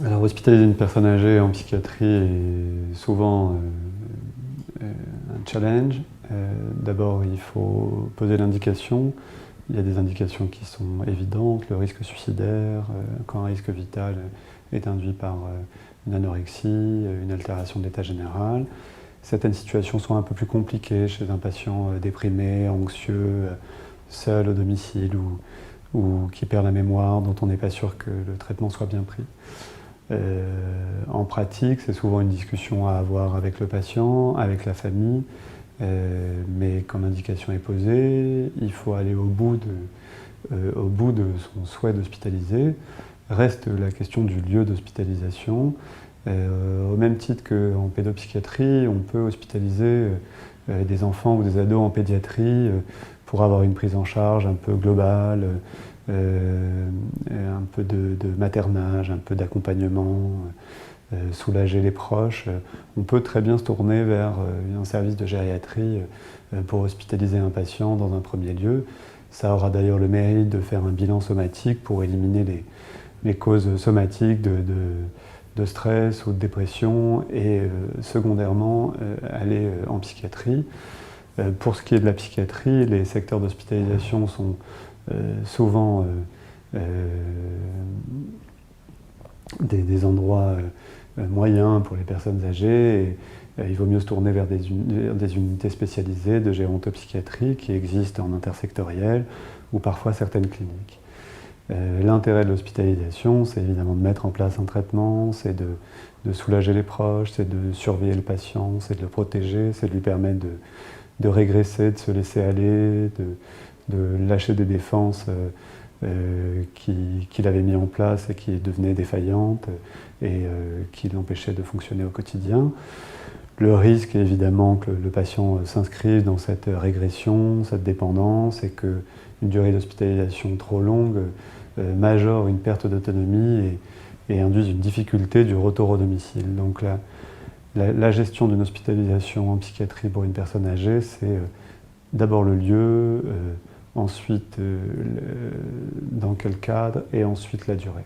Alors, hospitaliser une personne âgée en psychiatrie est souvent un challenge. D'abord, il faut poser l'indication. Il y a des indications qui sont évidentes, le risque suicidaire, quand un risque vital est induit par une anorexie, une altération de l'état général. Certaines situations sont un peu plus compliquées chez un patient déprimé, anxieux, seul au domicile ou qui perd la mémoire, dont on n'est pas sûr que le traitement soit bien pris. En pratique, c'est souvent une discussion à avoir avec le patient, avec la famille, mais quand l'indication est posée, il faut aller au bout de son souhait d'hospitaliser. Reste la question du lieu d'hospitalisation. Au même titre qu'en pédopsychiatrie, on peut hospitaliser des enfants ou des ados en pédiatrie pour avoir une prise en charge un peu globale, un peu de maternage, un peu d'accompagnement, soulager les proches. On peut très bien se tourner vers un service de gériatrie pour hospitaliser un patient dans un premier lieu. Ça aura d'ailleurs le mérite de faire un bilan somatique pour éliminer les causes somatiques de stress ou de dépression et secondairement aller en psychiatrie. Pour ce qui est de la psychiatrie, les secteurs d'hospitalisation sont souvent des endroits moyens pour les personnes âgées. Et il vaut mieux se tourner vers des unités spécialisées de gérontopsychiatrie qui existent en intersectoriel ou parfois certaines cliniques. L'intérêt de l'hospitalisation, c'est évidemment de mettre en place un traitement, c'est de soulager les proches, c'est de surveiller le patient, c'est de le protéger, c'est de lui permettre de régresser, de se laisser aller, de lâcher des défenses qu'il avait mis en place et qui devenaient défaillantes et qui l'empêchaient de fonctionner au quotidien. Le risque est évidemment que le patient s'inscrive dans cette régression, cette dépendance, et qu'une durée d'hospitalisation trop longue majore une perte d'autonomie et induise une difficulté du retour au domicile. Donc la gestion d'une hospitalisation en psychiatrie pour une personne âgée, c'est d'abord le lieu, ensuite dans quel cadre, et ensuite la durée.